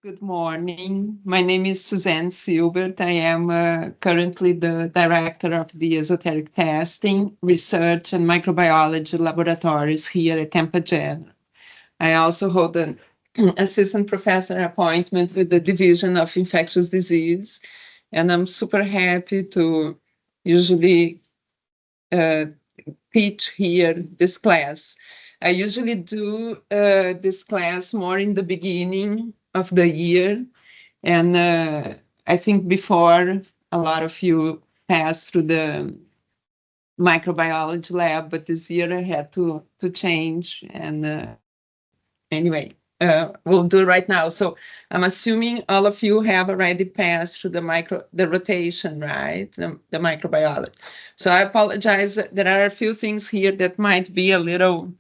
Good morning. My name is Suzanne Silbert. I am currently the director of the esoteric testing, research, and microbiology laboratories here at Tampa General. I also hold an assistant professor appointment with the Division of Infectious Disease, and I'm super happy to usually teach here this class. I usually do this class more in the beginning of the year, and I think before a lot of you passed through the microbiology lab, but this year I had to change. And anyway, we'll do right now. So I'm assuming all of you have already passed through the rotation, right? The microbiology. So I apologize. There are a few things here that might be a little.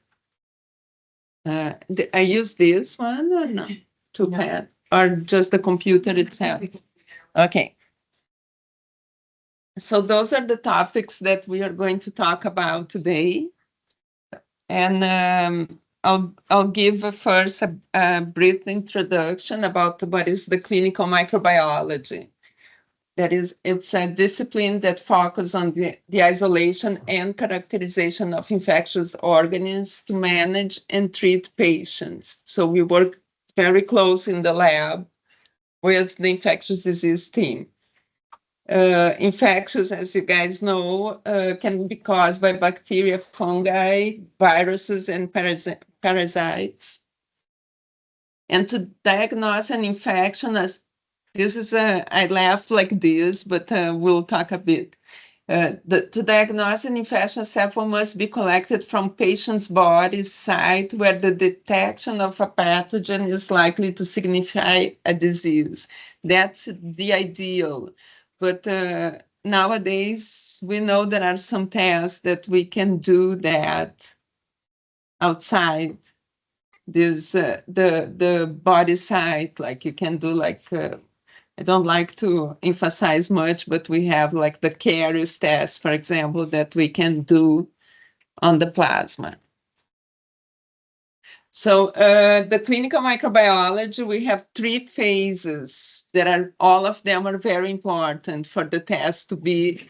I use this one or no? To pad or just the computer itself? Okay. So those are the topics that we are going to talk about today. And I'll give first a brief introduction about what is the clinical microbiology. It's a discipline that focuses on the isolation and characterization of infectious organisms to manage and treat patients. So we work very close in the lab with the infectious disease team. Infectious, as you guys know, can be caused by bacteria, fungi, viruses, and parasites. And to diagnose an infection, I laughed like this, but we'll talk a bit. To diagnose an infection, sample must be collected from patient's body site where the detection of a pathogen is likely to signify a disease. That's the ideal. But nowadays, we know there are some tests that we can do that outside this the body site. Like you can do I don't like to emphasize much, but we have like the Carriers test, for example, that we can do on the plasma. So the clinical microbiology, we have 3 phases that all of them are very important for the test to be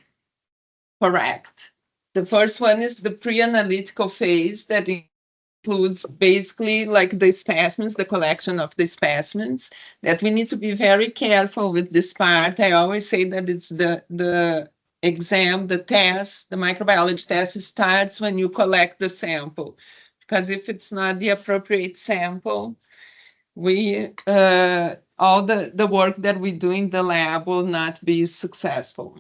correct. The first one is the pre-analytical phase that includes basically like the specimens, the collection of the specimens, that we need to be very careful with this part. I always say that it's the exam, the test, the microbiology test starts when you collect the sample. Because if it's not the appropriate sample, all the work that we do in the lab will not be successful.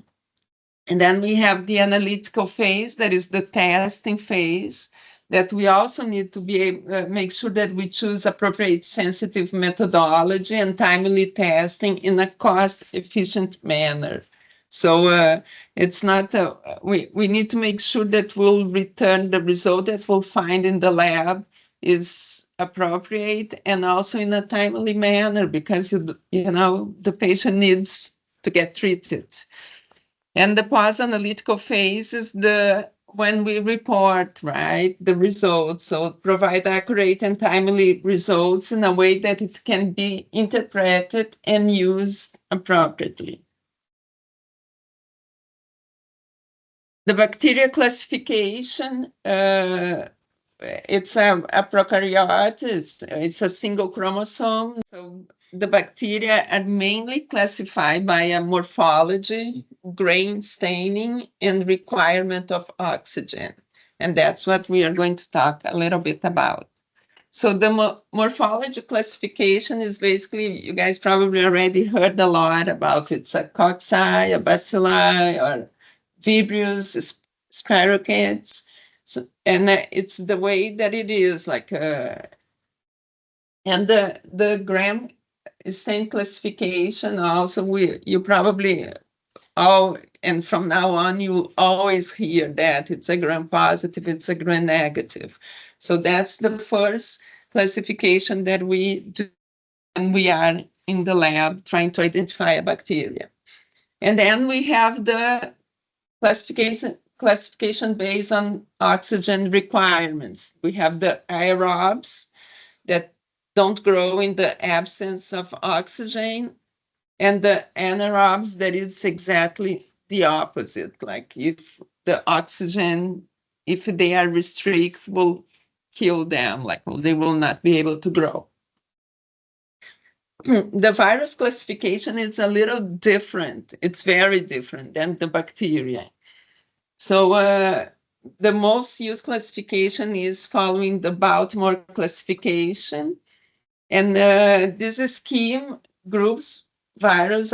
And then we have the analytical phase, that is the testing phase, that we also need to make sure that we choose appropriate sensitive methodology and timely testing in a cost-efficient manner. So it's not, we need to make sure that we'll return the result that we'll find in the lab is appropriate and also in a timely manner, because the patient needs to get treated. And the post-analytical phase is when we report, right, the results. So provide accurate and timely results in a way that it can be interpreted and used appropriately. The bacteria classification, it's a prokaryote, it's a single chromosome. So the bacteria are mainly classified by a morphology, grain staining, and requirement of oxygen. And that's what we are going to talk a little bit about. So the morphology classification is basically, you guys probably already heard a lot about it. It's a cocci, a bacilli, or Vibrios, spirochetes. So, and it's the way that it is, and the gram stain classification also, you probably and from now on you always hear that it's a gram positive, it's a gram negative. So that's the first classification that we do when we are in the lab trying to identify a bacteria. And then we have the classification based on oxygen requirements. We have the aerobes, that don't grow in the absence of oxygen, and the anaerobes, that is exactly the opposite. Like if the oxygen, if they are restricted, will kill them, like they will not be able to grow. The virus classification is a little different. It's very different than the bacteria. So the most used classification is following the Baltimore classification. And this scheme groups virus.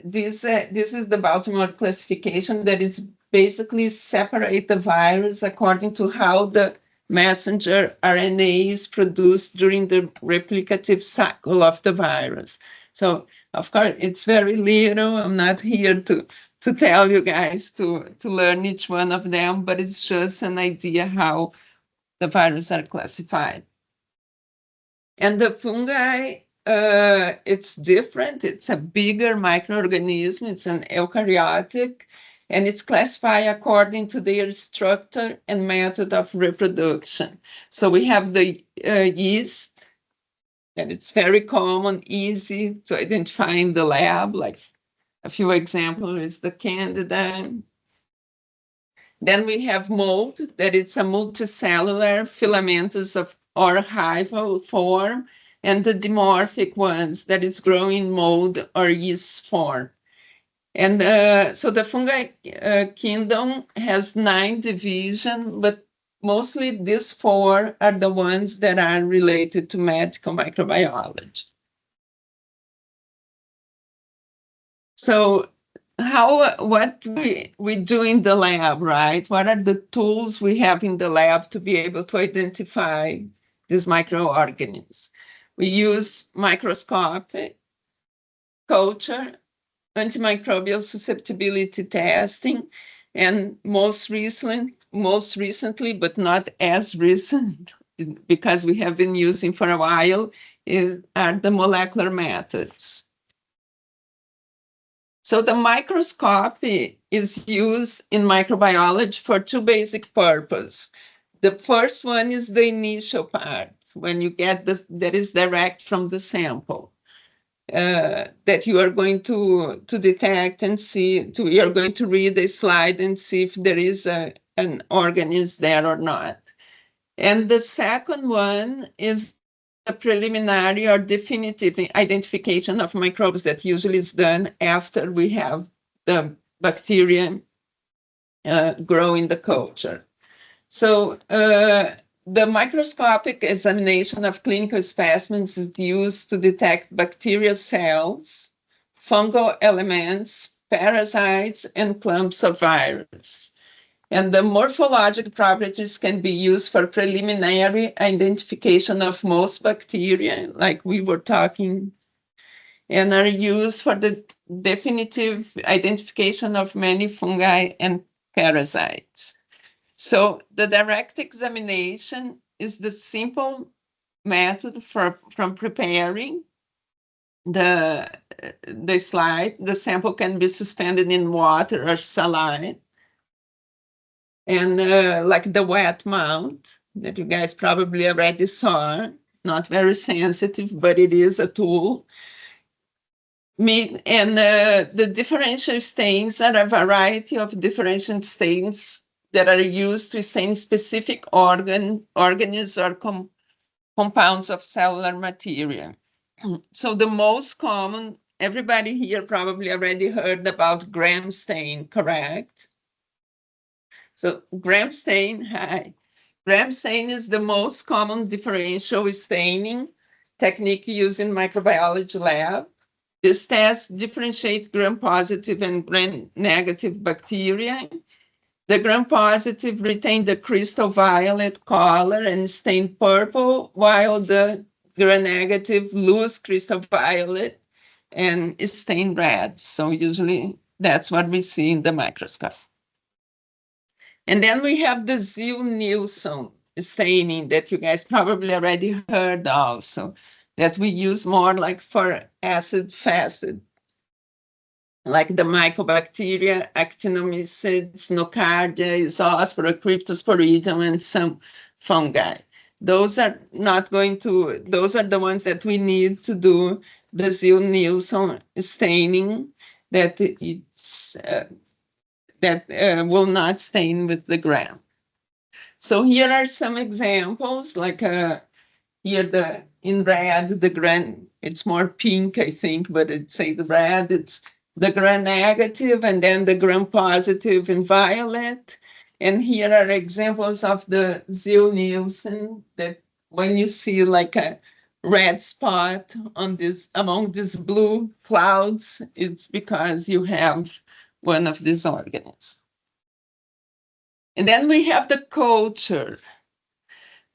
This is the Baltimore classification that is basically separate the virus according to how the messenger RNA is produced during the replicative cycle of the virus. So, of course, it's very little. I'm not here to tell you guys to learn each one of them, but it's just an idea how the viruses are classified. And the fungi, it's different. It's a bigger microorganism. It's an eukaryotic, and it's classified according to their structure and method of reproduction. So we have the yeast, and it's very common, easy to identify in the lab. Like a few examples is the Candida. Then we have mold, that it's a multicellular filamentous of archival form, and the dimorphic ones, that is growing mold or yeast form. And so the fungi kingdom has 9 divisions, but mostly these 4 are the ones that are related to medical microbiology. So what we do in the lab, right? What are the tools we have in the lab to be able to identify these microorganisms? We use microscopic culture, antimicrobial susceptibility testing, and most recently, but not as recent, because we have been using for a while, are the molecular methods. So the microscopy is used in microbiology for 2 basic purposes. The first one is the initial part, when you get that is direct from the sample, that you are going to detect and see, you are going to read the slide and see if there is an organism there or not. And the second one is the preliminary or definitive identification of microbes that usually is done after we have the bacteria grow in the culture. So the microscopic examination of clinical specimens is used to detect bacterial cells, fungal elements, parasites, and clumps of virus. And the morphologic properties can be used for preliminary identification of most bacteria, like we were talking, and are used for the definitive identification of many fungi and parasites. So the direct examination is the simple method from preparing the slide. The sample can be suspended in water or saline. And like the wet mount that you guys probably already saw, not very sensitive, but it is a tool. And the differential stains are a variety of differential stains that are used to stain specific organisms or compounds of cellular material. So the most common, everybody here probably already heard about Gram stain, correct? So Gram stain is the most common differential staining technique used in microbiology lab. This test differentiates gram-positive and gram-negative bacteria. The gram-positive retain the crystal violet color and stain purple, while the gram-negative lose crystal violet and stain red. So usually that's what we see in the microscope. And then we have the Ziehl-Neelsen staining that you guys probably already heard also, that we use more like for acid-fast, like the mycobacteria, actinomycetes, nocardia, Zoospora, Cryptosporidium, and some fungi. those are not going to, those are the ones that we need to do the Ziel-Nielsen staining, that it's will not stain with the gram. So here are some examples, like here in red, the gram, it's more pink, I think, but it's say the red, it's the gram negative, and then the gram positive in violet. And here are examples of the Ziel-Nielsen, that when you see like a red spot on this, among these blue clouds, it's because you have one of these organisms. And then we have the culture.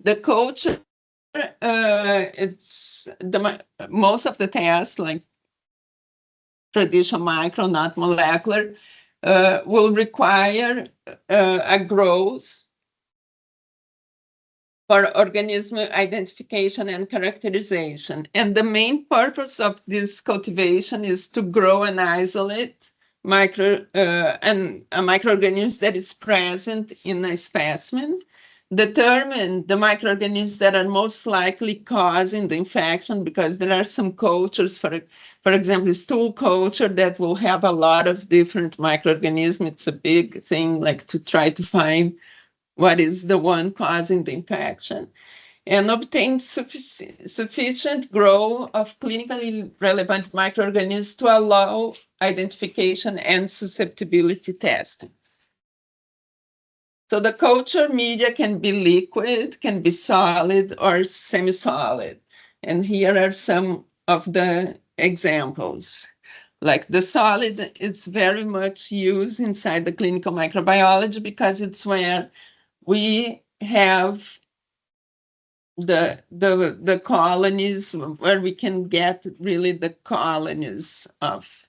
The culture, it's most of the tests, like traditional micro, not molecular, will require a growth for organism identification and characterization. And the main purpose of this cultivation is to grow and isolate microorganisms that is present in a specimen, determine the microorganisms that are most likely causing the infection, because there are some cultures, for example, stool culture, that will have a lot of different microorganisms. It's a big thing, like to try to find what is the one causing the infection, and obtain sufficient growth of clinically relevant microorganisms to allow identification and susceptibility testing. So the culture media can be liquid, can be solid, or semi-solid. And here are some of the examples. Like the solid, it's very much used inside the clinical microbiology because it's where we have the colonies, where we can get really the colonies of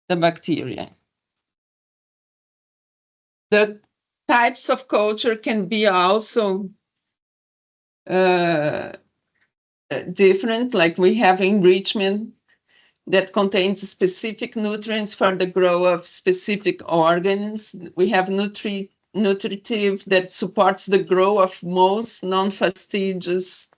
the bacteria. The types of culture can be also different, like we have enrichment that contains specific nutrients for the growth of specific organs. We have nutritive that supports the growth of most non-fastidious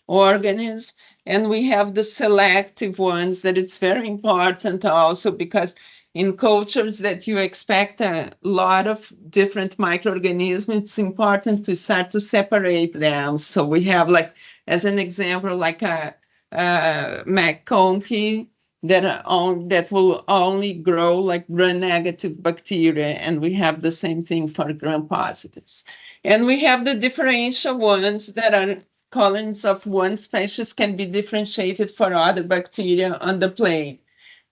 organisms. And we have the selective ones that it's very important also, because in cultures that you expect a lot of different microorganisms, it's important to start to separate them. So we have, like, as an example, like a McConkey that will only grow like gram-negative bacteria, and we have the same thing for gram-positives. And we have the differential ones that are colonies of one species can be differentiated for other bacteria on the plane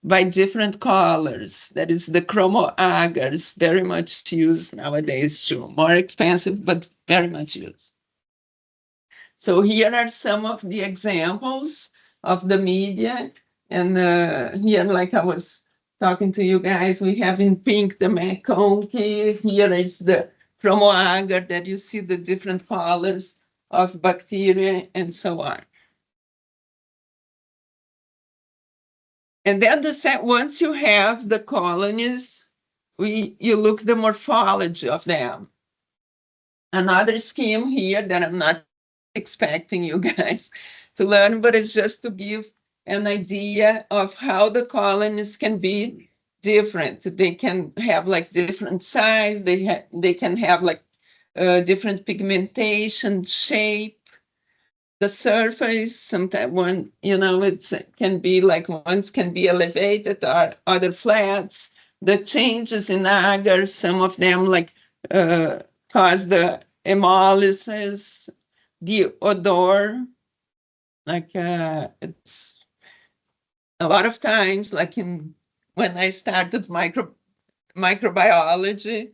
by different colors. That is the chromoagars, very much used nowadays too. More expensive, but very much used. So here are some of the examples of the media. And here, like I was talking to you guys, we have in pink the McConkey. Here is the chromoagar that you see the different colors of bacteria and so on. And then once you have the colonies, you look the morphology of them. Another scheme here that I'm not expecting you guys to learn, but it's just to give an idea of how the colonies can be different. They can have like different size. They can have like different pigmentation, shape. The surface, sometimes one, it can be like ones can be elevated or other flats. The changes in agar, some of them like cause the hemolysis, the odor, like it's a lot of times, like when I started microbiology,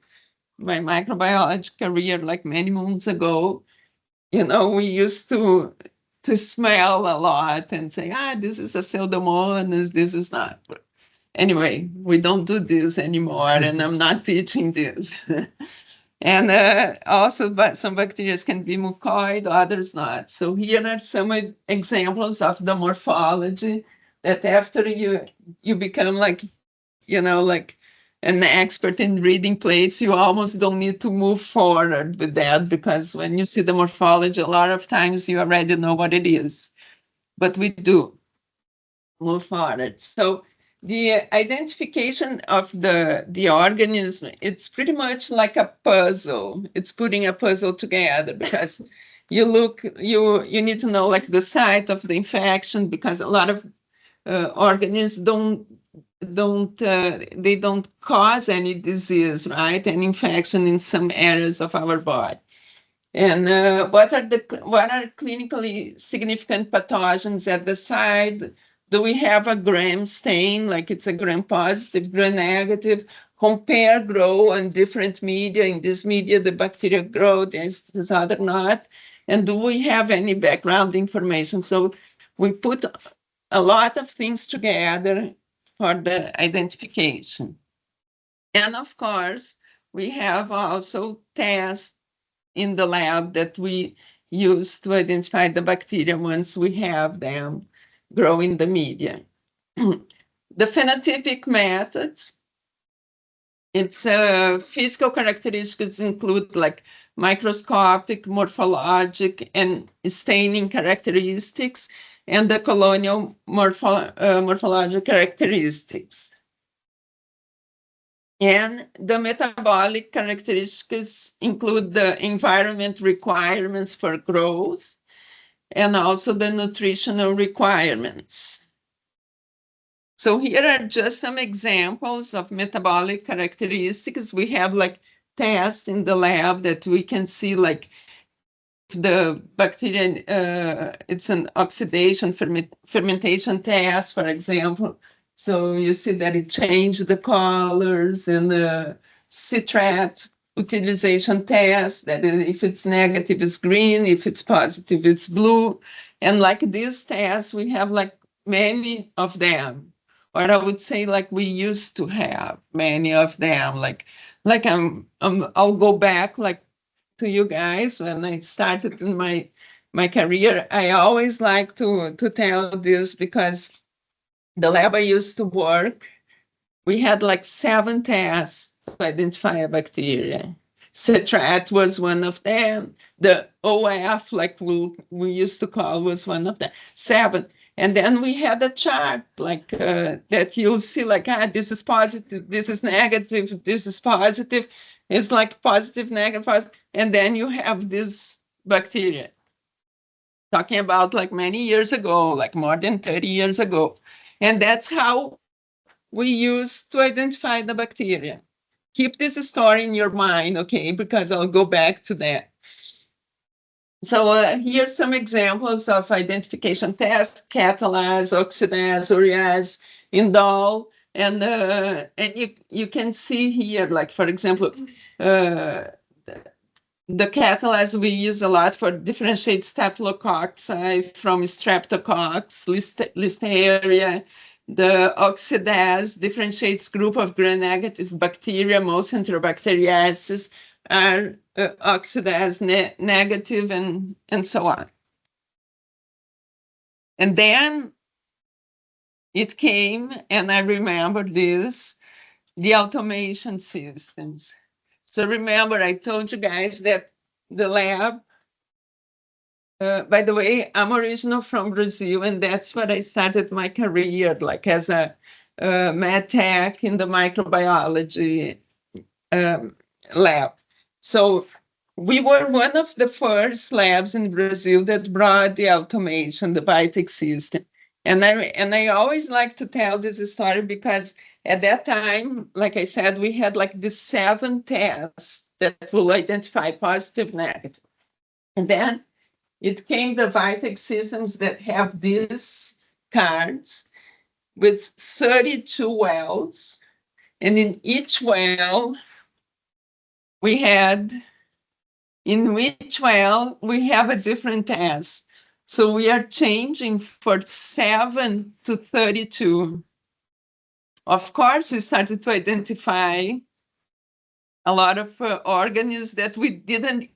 my microbiology career, like many moons ago, we used to smell a lot and say, this is a pseudomonas, this is not. But anyway, we don't do this anymore, and I'm not teaching this. And also, but some bacteria can be mucoid, others not. So here are some examples of the morphology that after you become like, like an expert in reading plates, you almost don't need to move forward with that, because when you see the morphology, a lot of times you already know what it is. But we do move forward. So the identification of the organism, it's pretty much like a puzzle. It's putting a puzzle together, because you need to know like the site of the infection, because a lot of organisms they don't cause any disease, right? An infection in some areas of our body. And what are clinically significant pathogens at the side? Do we have a gram stain, like it's a gram positive, gram negative? Compare grow on different media. In this media, the bacteria grow, this other not. And do we have any background information? So we put a lot of things together for the identification. And of course, we have also tests in the lab that we use to identify the bacteria once we have them grow in the media. The phenotypic methods, its physical characteristics include like microscopic, morphologic, and staining characteristics, and the colonial morphologic characteristics. And the metabolic characteristics include the environment requirements for growth and also the nutritional requirements. So here are just some examples of metabolic characteristics. We have like tests in the lab that we can see like the bacteria, it's an oxidation fermentation test, for example. So you see that it changed the colors, and the citrate utilization test, that if it's negative, it's green, if it's positive, it's blue. And like these tests, we have like many of them, or I would say like we used to have many of them. Like I'll go back like to you guys when I started in my career. I always like to tell this, because the lab I used to work, we had like 7 tests to identify a bacteria. Citrate was one of them. The OF, like we used to call, was one of them. 7. And then we had a chart like that you'll see like, this is positive, this is negative, this is positive. It's like positive, negative, positive. And then you have this bacteria. Talking about like many years ago, like more than 30 years ago. And that's how we use to identify the bacteria. Keep this story in your mind, okay? Because I'll go back to that. So here's some examples of identification tests: catalase, oxidase, urease, indole. And you can see here, like, for example, the catalase we use a lot for differentiate staphylococci from streptococcus, listeria. The oxidase differentiates group of gram-negative bacteria. Most Enterobacteriaceae are oxidase negative, and so on. And then it came, and I remember this, the automation systems. So remember, I told you guys that the lab, by the way, I'm original from Brazil, and that's where I started my career, like as a med tech in the microbiology lab. So we were one of the first labs in Brazil that brought the automation, the Vitek system. And I always like to tell this story, because at that time, like I said, we had like the 7 tests that will identify positive, negative. And then it came the Vitek systems that have these cards with 32 wells. And in each well, in which well we have a different test. So we are changing for 7 to 32. Of course, we started to identify a lot of organisms that we didn't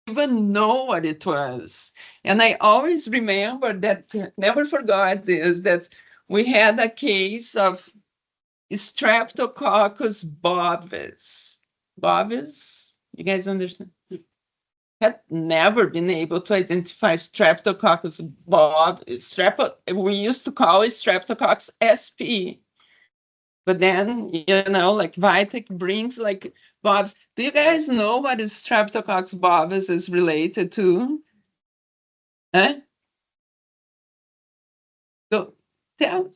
even know what it was. And I always remember that, never forgot this, that we had a case of Streptococcus bovis. Bovis, you guys understand? Had never been able to identify Streptococcus bovis. We used to call it Streptococcus sp. But then, like Vitek brings like bovis. Do you guys know what is Streptococcus bovis is related to? Huh? Go tell.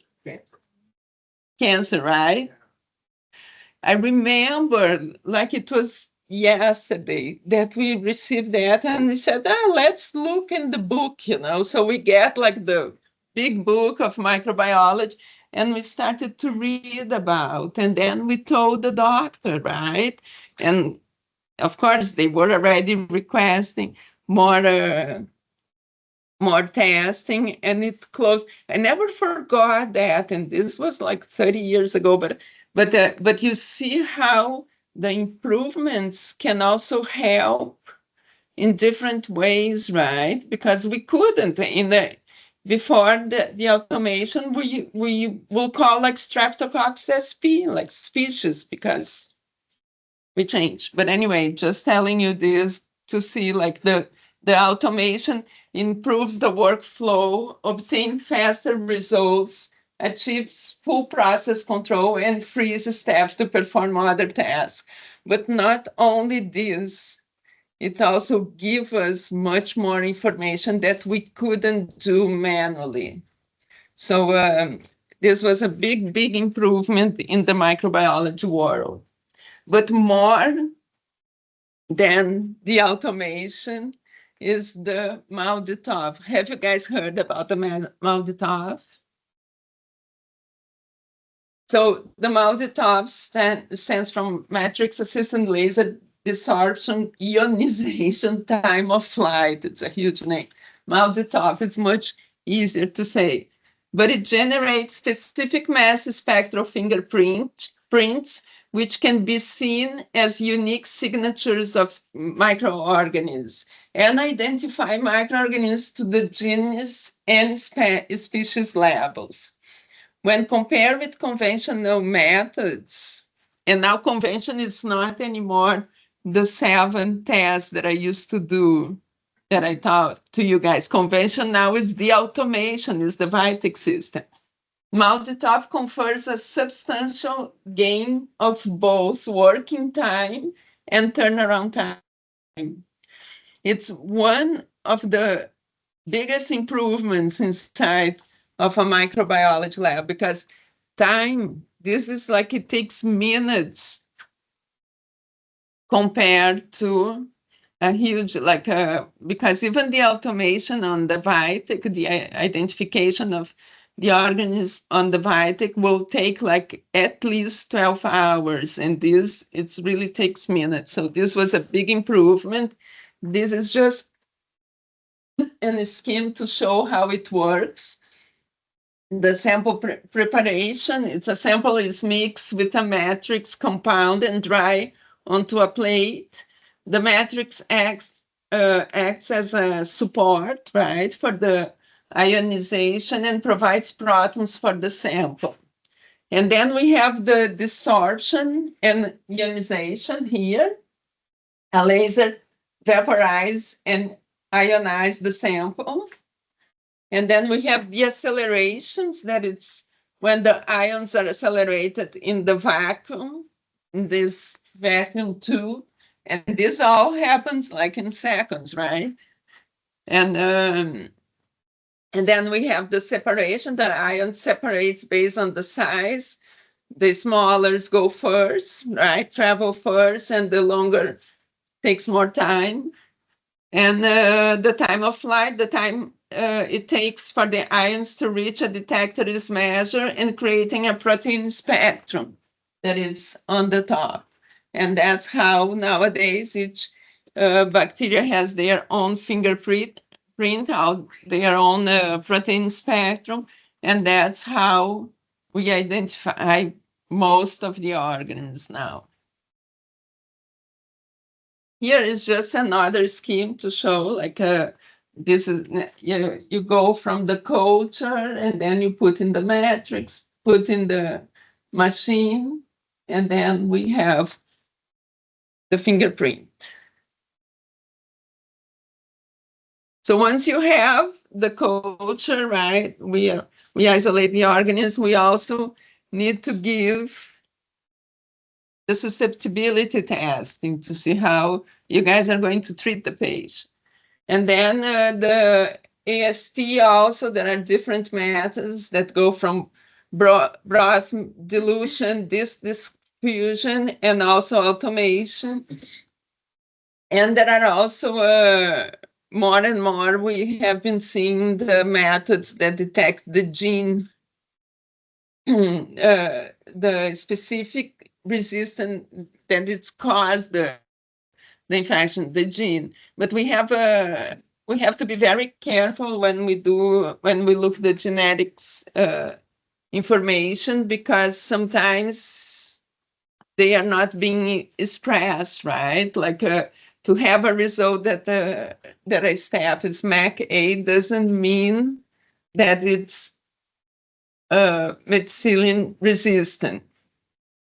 Cancer, right? I remember like it was yesterday that we received that and we said, let's look in the book, So we get like the big book of microbiology and we started to read about, and then we told the doctor, right? And of course, they were already requesting more testing, and it closed. I never forgot that, and this was like 30 years ago, but you see how the improvements can also help in different ways, right? Because we couldn't before the automation, we will call like Streptococcus sp, like species, because we changed. But anyway, just telling you this to see like the automation improves the workflow, obtain faster results, achieves full process control, and frees staff to perform other tasks. But not only this, it also gives us much more information that we couldn't do manually. So this was a big, big improvement in the microbiology world. But more than the automation is the MALDI-TOF. Have you guys heard about the MALDI-TOF? So the MALDI-TOF stands from Matrix Assisted Laser Desorption Ionization Time of Flight. It's a huge name. MALDI-TOF is much easier to say, but it generates specific mass spectral fingerprints, which can be seen as unique signatures of microorganisms and identify microorganisms to the genus and species levels. When compared with conventional methods, and now convention is not anymore the 7 tests that I used to do, that I taught to you guys. Convention now is the automation, is the Vitek system. MALDI-TOF confers a substantial gain of both working time and turnaround time. It's one of the biggest improvements inside of a microbiology lab, because time, this is like it takes minutes compared to a huge, because even the automation on the Vitek, the identification of the organism on the Vitek will take like at least 12 hours, and this, it really takes minutes. So this was a big improvement. This is just a scheme to show how it works. The sample preparation, a sample is mixed with a matrix compound and dry onto a plate. The matrix acts as a support, right, for the ionization and provides protons for the sample. And then we have the desorption and ionization here. A laser vaporizes and ionizes the sample. And then we have the accelerations, that it's when the ions are accelerated in the vacuum, in this vacuum tube. And this all happens like in seconds, right? And then we have the separation. The ion separates based on the size. The smallers go first, right? Travel first, and the longer takes more time. And the time of flight, the time it takes for the ions to reach a detector is measured, and creating a protein spectrum that is on the top. And that's how nowadays each bacteria has their own fingerprint, out their own protein spectrum, and that's how we identify most of the organisms now. Here is just another scheme to show, like this is, you go from the culture, and then you put in the matrix, put in the machine, and then we have the fingerprint. So once you have the culture, right, we isolate the organism. We also need to give the susceptibility testing to see how you guys are going to treat the patient. And then the AST also, there are different methods that go from broth dilution, Disk-Diffusion, and also automation. And there are also more and more, we have been seeing the methods that detect the gene, the specific resistance that it's caused the infection, the gene. But we have to be very careful when we look the genetics information, because sometimes they are not being expressed, right? Like to have a result that a staph is MAC8 doesn't mean that it's methicillin resistant.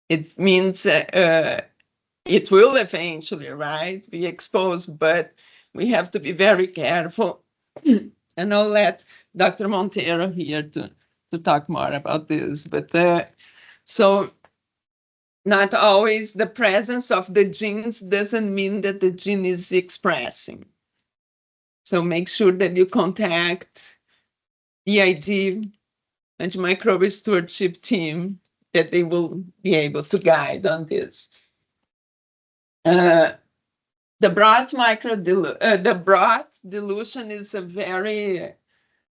It means it will eventually, right, be exposed, but we have to be very careful. And I'll let Dr. Montero here to talk more about this. But so not always the presence of the genes doesn't mean that the gene is expressing. So make sure that you contact the ID antimicrobial stewardship team, that they will be able to guide on this. The broth dilution is a very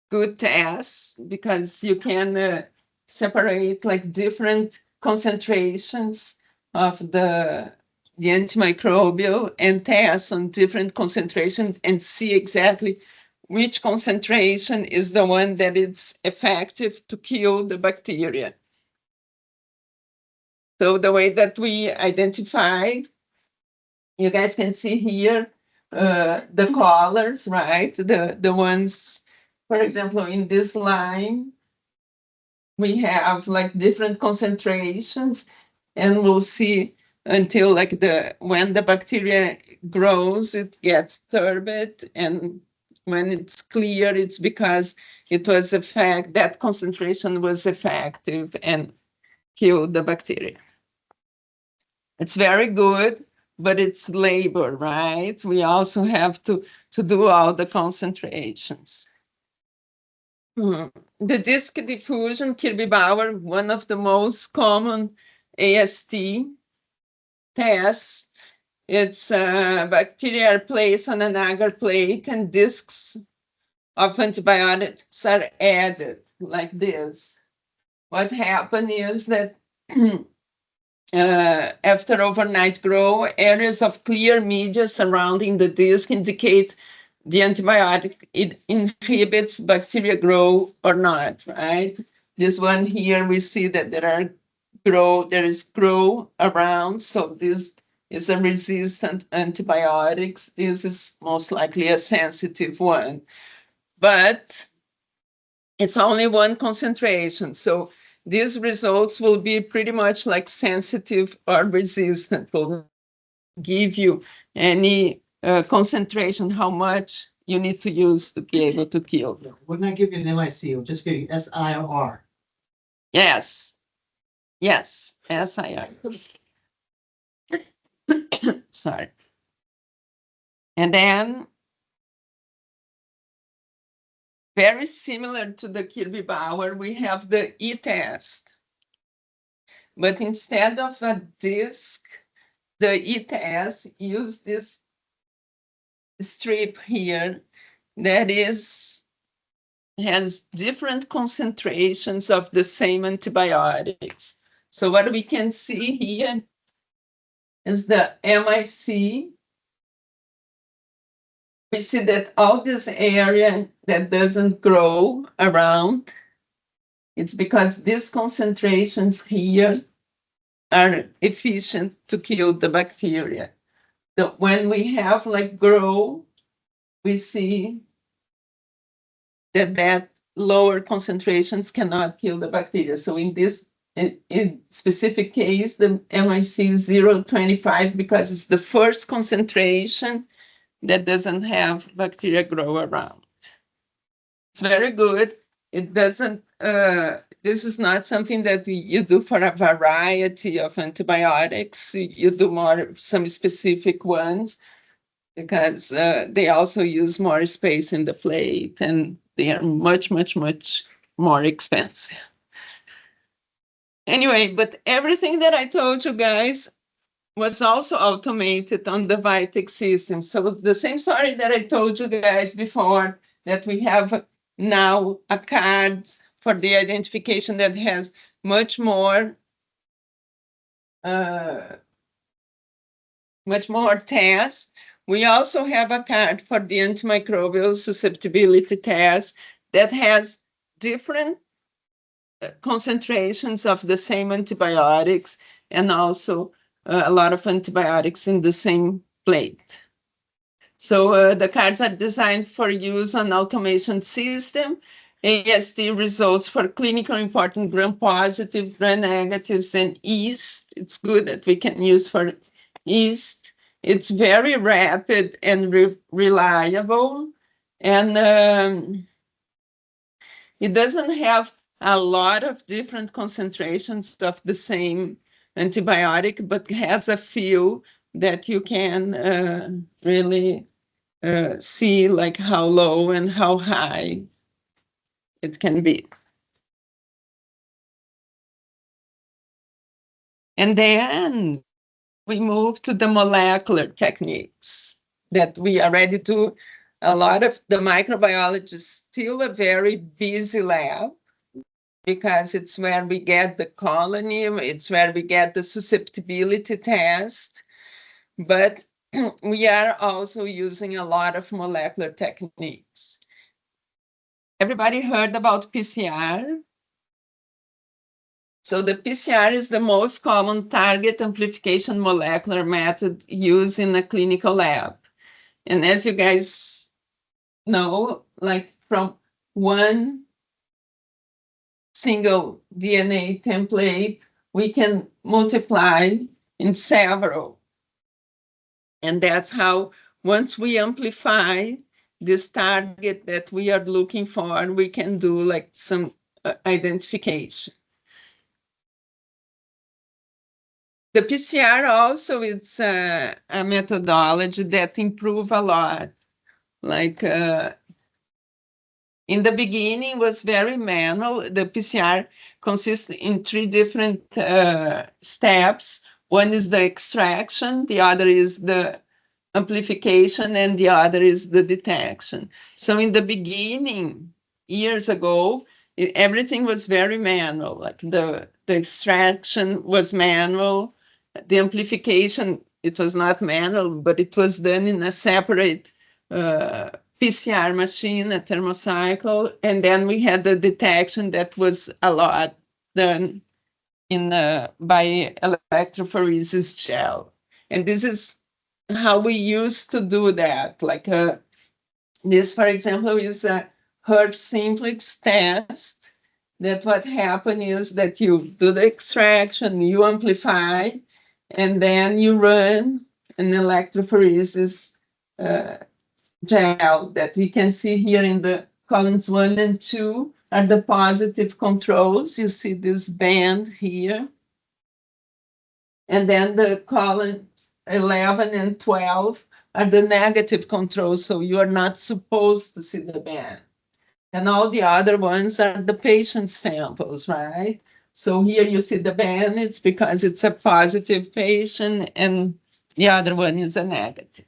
good test, because you can separate like different concentrations of the antimicrobial and test on different concentrations and see exactly which concentration is the one that is effective to kill the bacteria. So the way that we identify, you guys can see here the colors, right? The ones, for example, in this line, we have like different concentrations, and we'll see until like when the bacteria grows, it gets turbid, and when it's clear, it's because it was that concentration was effective and killed the bacteria. It's very good, but it's labor, right? We also have to do all the concentrations. The Disk-Diffusion, Kirby-Bauer, one of the most common AST tests. It's bacteria are placed on an agar plate, and discs of antibiotics are added like this. What happened is that after overnight grow, areas of clear media surrounding the disc indicate the antibiotic, it inhibits bacteria grow or not, right? This one here, we see that there is grow around, so this is a resistant antibiotics. This is most likely a sensitive one, but it's only one concentration. So these results will be pretty much like sensitive or resistant. Will give you any concentration, how much you need to use to be able to kill. Wouldn't that give you an MIC? It'll just give you SIR. Yes. Yes, SIR. Sorry. And then, very similar to the Kirby-Bauer, we have the e-test. But instead of a disc, the e-test use this strip here that has different concentrations of the same antibiotics. So what we can see here is the MIC. We see that all this area that doesn't grow around, it's because these concentrations here are efficient to kill the bacteria. So when we have like grow, we see that lower concentrations cannot kill the bacteria. So in this in specific case, the MIC 025, because it's the first concentration that doesn't have bacteria grow around. It's very good. It doesn't, this is not something that you do for a variety of antibiotics. You do more, some specific ones, because they also use more space in the plate and they are much, much, much more expensive. Anyway, but everything that I told you guys was also automated on the Vitek system. So the same story that I told you guys before, that we have now a card for the identification that has much more tests. We also have a card for the antimicrobial susceptibility test that has different concentrations of the same antibiotics and also a lot of antibiotics in the same plate. So the cards are designed for use on automation system, AST results for clinically important gram-positive, gram-negatives, and yeast. It's good that we can use for yeast. It's very rapid and reliable, and it doesn't have a lot of different concentrations of the same antibiotic, but has a few that you can really see, like how low and how high it can be. And then we move to the molecular techniques that we already do. A lot of the microbiology is still a very busy lab, because it's where we get the colony, it's where we get the susceptibility test, but we are also using a lot of molecular techniques. Everybody heard about PCR? So the PCR is the most common target amplification molecular method used in a clinical lab. And as you guys know, like from one single DNA template, we can multiply in several. And that's how, once we amplify this target that we are looking for, we can do like some identification. The PCR also, it's a methodology that improves a lot. Like in the beginning was very manual. The PCR consists in 3 different steps. One is the extraction, the other is the amplification, and the other is the detection. So in the beginning, years ago, everything was very manual. Like the extraction was manual. The amplification, it was not manual, but it was done in a separate PCR machine, a thermocycle, and then we had the detection that was a lot done in by electrophoresis gel. And this is how we used to do that. Like this, for example, is a herb simplex test. That what happened is that you do the extraction, you amplify, and then you run an electrophoresis gel that we can see here in the columns 1 and 2 are the positive controls. You see this band here. And then the columns 11 and 12 are the negative controls, so you are not supposed to see the band. And all the other ones are the patient samples, right? So here you see the band, it's because it's a positive patient, and the other one is a negative.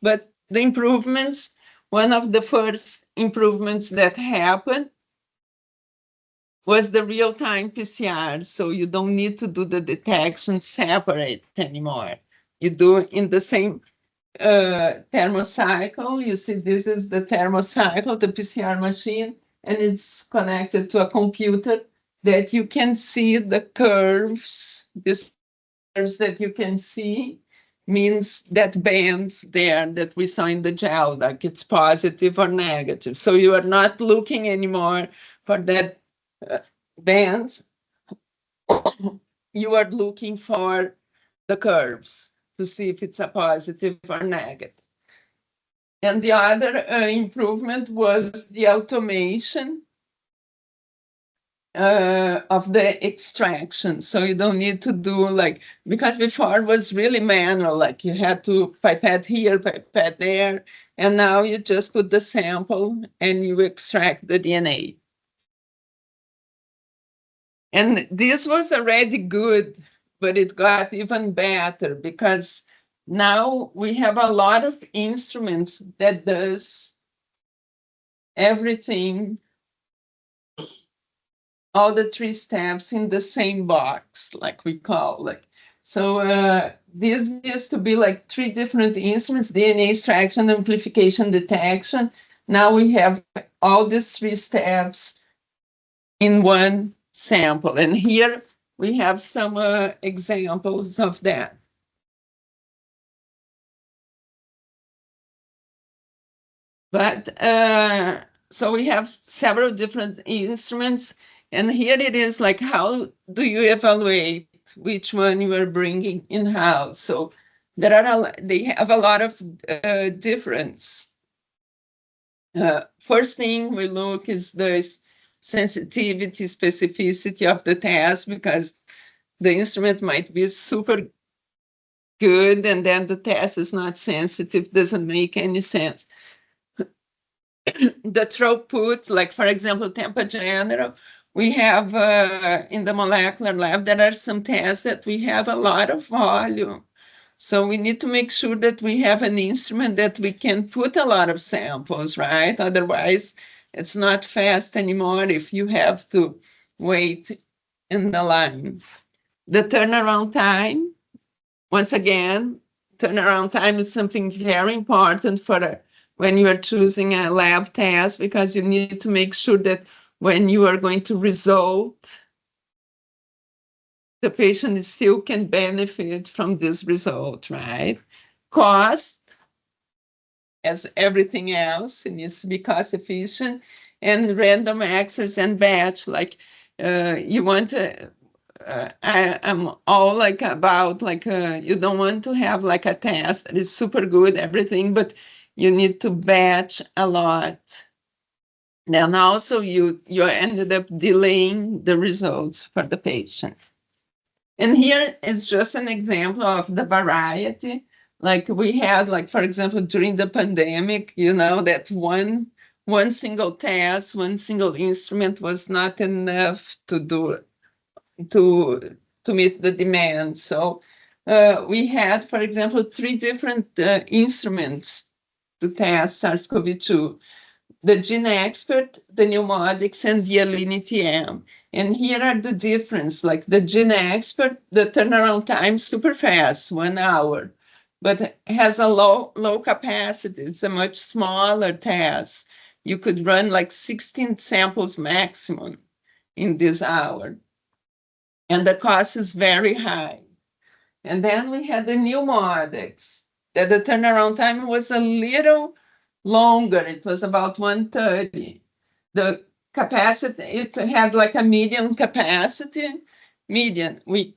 But the improvements, one of the first improvements that happened was the real-time PCR. So you don't need to do the detection separate anymore. You do in the same thermocycle. You see, this is the thermocycle, the PCR machine, and it's connected to a computer that you can see the curves. These curves that you can see means that bands there that we saw in the gel, like it's positive or negative. So you are not looking anymore for that bands. you are looking for the curves to see if it's a positive or negative. And the other improvement was the automation of the extraction. So you don't need to do like, because before it was really manual, like you had to pipette here, pipette there, and now you just put the sample and you extract the DNA. And this was already good, but it got even better because now we have a lot of instruments that does everything, all the 3 steps in the same box, like we call like. So this used to be like 3 different instruments: DNA extraction, amplification, detection. Now we have all these 3 steps in one sample. And here we have some examples of that. But so we have several different instruments, and here it is like, how do you evaluate which one you are bringing in-house? So they have a lot of difference. First thing we look is the sensitivity, specificity of the test, because the instrument might be super good and then the test is not sensitive, doesn't make any sense. The throughput, like for example, Tampa General, we have in the molecular lab, there are some tests that we have a lot of volume. So we need to make sure that we have an instrument that we can put a lot of samples, right? Otherwise, it's not fast anymore if you have to wait in the line. The turnaround time, once again, turnaround time is something very important for when you are choosing a lab test, because you need to make sure that when you are going to result, the patient still can benefit from this result, right? Cost, as everything else, it needs to be cost efficient, and random access and batch, like you want to, I'm all like about like, you don't want to have like a test that is super good, everything, but you need to batch a lot. Then also you ended up delaying the results for the patient. And here is just an example of the variety. Like we had, like, for example, during the pandemic, you know, that one single test, one single instrument was not enough to do to meet the demand. So we had, for example, 3 different instruments to test SARS-CoV-2: the Gene Expert, the Pneumodics, and the Alinity-M. And here are the difference. Like the Gene Expert, the turnaround time super fast, 1 hour, but has a low capacity. It's a much smaller test. You could run like 16 samples maximum in this hour. And the cost is very high. And then we had the Pneumodics, that the turnaround time was a little longer. It was about 130. The capacity, it had like a medium capacity. Median, we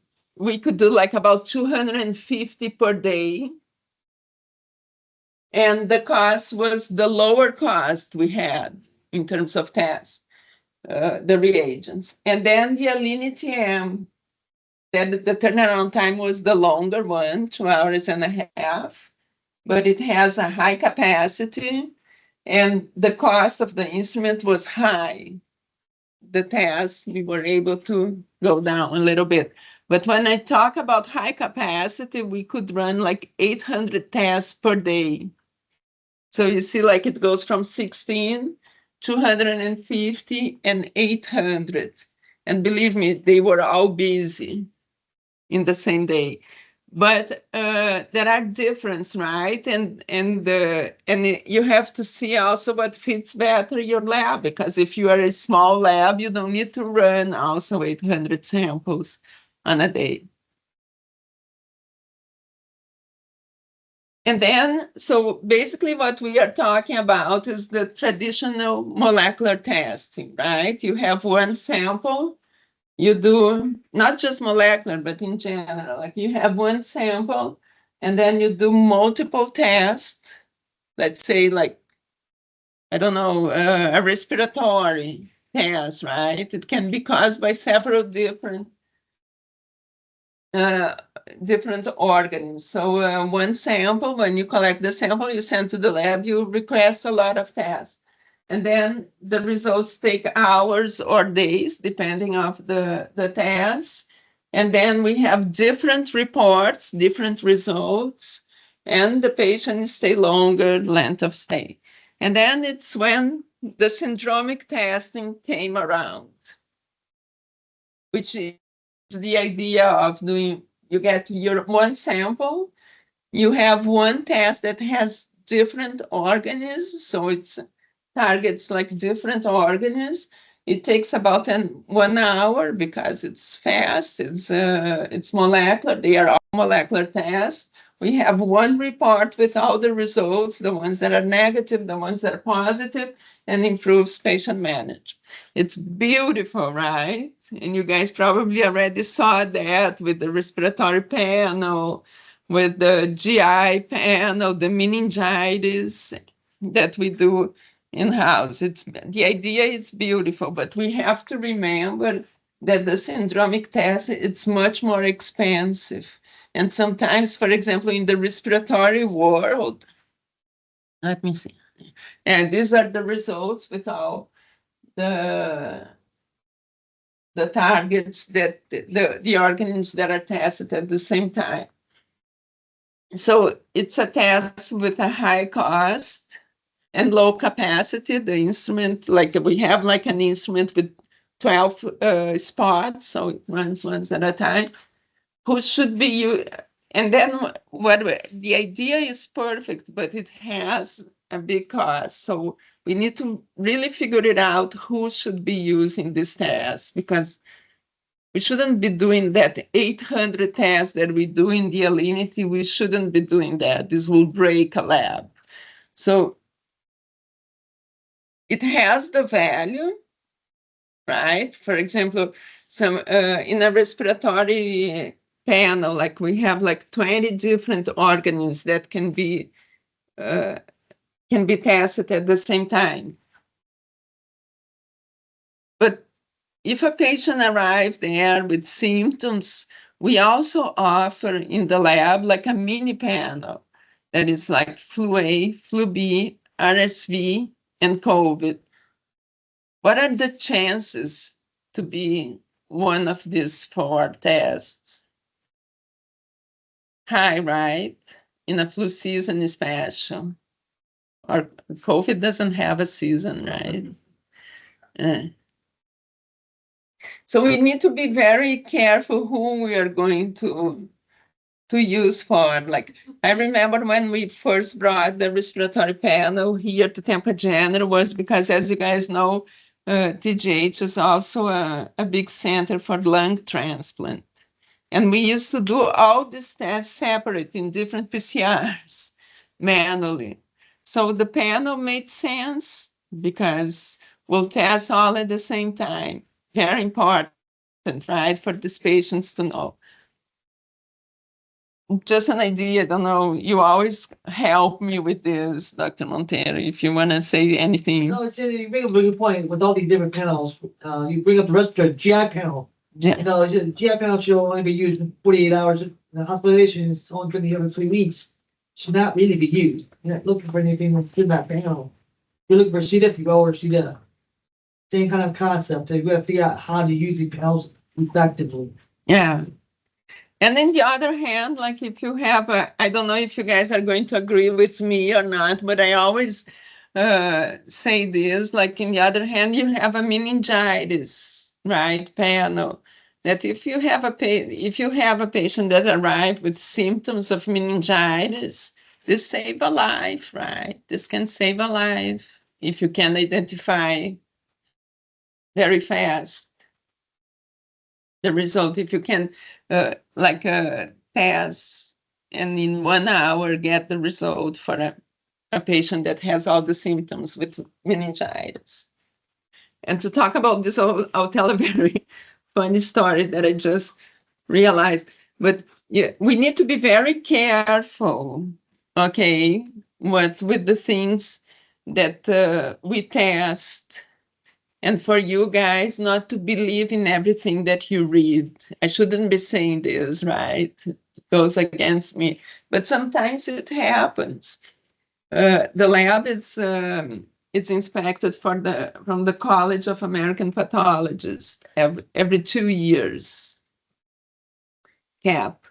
could do like about 250 per day. And the cost was the lower cost we had in terms of tests, the reagents. And then the Alinity-M, that the turnaround time was the longer one, 2 hours and a half, but it has a high capacity and the cost of the instrument was high. The test, we were able to go down a little bit. But when I talk about high capacity, we could run like 800 tests per day. So you see, like it goes from 16, 250, and 800. And believe me, they were all busy in the same day. But there are differences, right? And you have to see also what fits better your lab, because if you are a small lab, you don't need to run also 800 samples on a day. And then, so basically what we are talking about is the traditional molecular testing, right? You have one sample you do not just molecular, but in general, like you have one sample and then you do multiple tests. Let's say like, I don't know, a respiratory test, right? It can be caused by several different organisms. So one sample, when you collect the sample, you send to the lab, you request a lot of tests. And then the results take hours or days, depending on the tests. And then we have different reports, different results, and the patient stay longer, length of stay. And then it's when the syndromic testing came around, which is the idea of doing, you get your one sample, you have one test that has different organisms, so it's targets like different organisms. It takes about 1 hour because it's fast, it's molecular, they are all molecular tests. We have one report with all the results, the ones that are negative, the ones that are positive, and improves patient management. It's beautiful, right? And you guys probably already saw that with the respiratory panel, with the GI panel, the meningitis that we do in-house. It's the idea, it's beautiful, but we have to remember that the syndromic test, it's much more expensive. And sometimes, for example, in the respiratory world, let me see. And these are the results with all the targets that the organisms that are tested at the same time. So it's a test with a high cost and low capacity. The instrument, like we have like an instrument with 12 spots, so it runs ones at a time. Who should be you? And then what the idea is perfect, but it has a big cost. So we need to really figure it out who should be using this test, because we shouldn't be doing that 800 tests that we do in the Alinity. We shouldn't be doing that. This will break a lab. So it has the value, right? For example, some in a respiratory panel, like we have like 20 different organisms that can be tested at the same time. But if a patient arrives there with symptoms, we also offer in the lab like a mini panel that is like flu A, flu B, RSV, and COVID. What are the chances to be one of these 4 tests? High, right? In a flu season especially. Or COVID doesn't have a season, right? So we need to be very careful who we are going to use for. Like, I remember when we first brought the respiratory panel here to Tampa General was because, as you guys know, TGH is also a big center for lung transplant. And we used to do all these tests separate in different PCRs manually. So the panel made sense because we'll test all at the same time. Very important, right, for these patients to know. Just an idea, I don't know, you always help me with this, Dr. Montero, if you want to say anything. No, you bring up a good point with all these different panels. You bring up the respiratory GI panel. Yeah. You know, the GI panel should only be used in 48 hours. The hospitalization is only for the other 3 weeks. Should not really be used. You're not looking for anything within that panel. You're looking for C. diff, you go over C. diff. Same kind of concept. You got to figure out how to use these panels effectively. Yeah. And on the other hand, like if you have I don't know if you guys are going to agree with me or not, but I always say this, like in the other hand, you have a meningitis, right, panel, that if you have a patient that arrived with symptoms of meningitis, this save a life, right? This can save a life if you can identify very fast the result. If you can pass and in 1 hour get the result for a patient that has all the symptoms with meningitis. And to talk about this, I'll tell a very funny story that I just realized. But yeah, we need to be very careful, okay, with the things that we test. And for you guys not to believe in everything that you read. I shouldn't be saying this, right? It goes against me. But sometimes it happens. The lab is it's inspected from the College of American Pathologists every 2 years, CAP.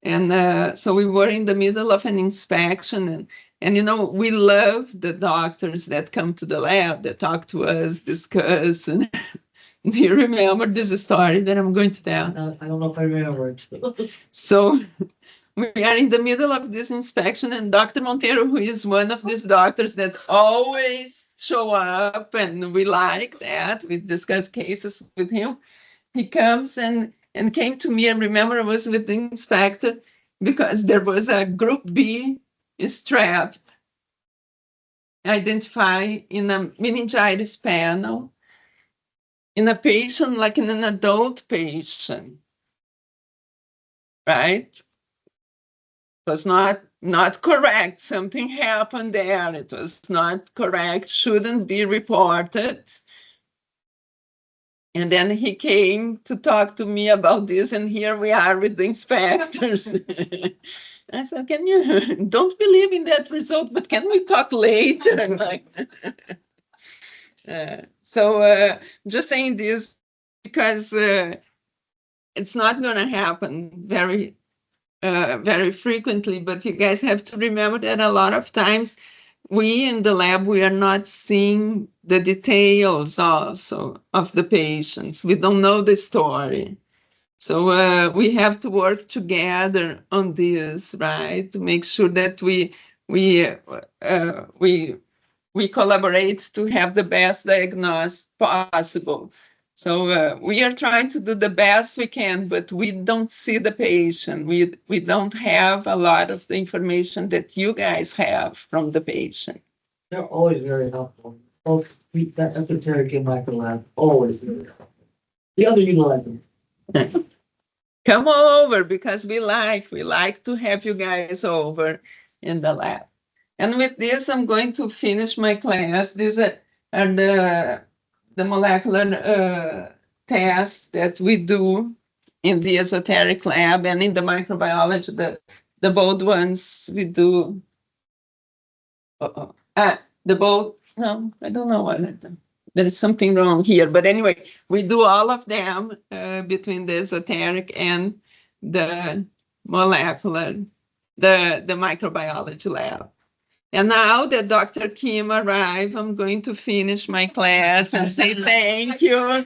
And so we were in the middle of an inspection, and you know, we love the doctors that come to the lab, that talk to us, discuss. And do you remember this story that I'm going to tell? I don't know if I remember it. So we are in the middle of this inspection, and Dr. Monteiro, who is one of these doctors that always show up, and we like that, we discuss cases with him, he comes and came to me. And remember, I was with the inspector because there was a group B strapped, identified in a meningitis panel in a patient, like in an adult patient, right? It was not correct. Something happened there. It was not correct, shouldn't be reported. And then he came to talk to me about this, and here we are with the inspectors. I said, can you, don't believe in that result, but can we talk later? I'm like, just saying this because it's not going to happen very frequently, but you guys have to remember that a lot of times we in the lab, we are not seeing the details also of the patients. We don't know the story. So we have to work together on this, right? To make sure that we collaborate to have the best diagnosis possible. So we are trying to do the best we can, but we don't see the patient. We don't have a lot of the information that you guys have from the patient. They're always very helpful. Both that esoteric and micro lab, always very helpful. The other utilize them. Come over, because we like to have you guys over in the lab. And with this, I'm going to finish my class. These are the molecular tests that we do in the esoteric lab, and in the microbiology, the bold ones we do. The bold, no, I don't know what there is something wrong here, but anyway, we do all of them between the esoteric and the molecular, the microbiology lab. And now that Dr. Kim arrived, I'm going to finish my class and say thank you.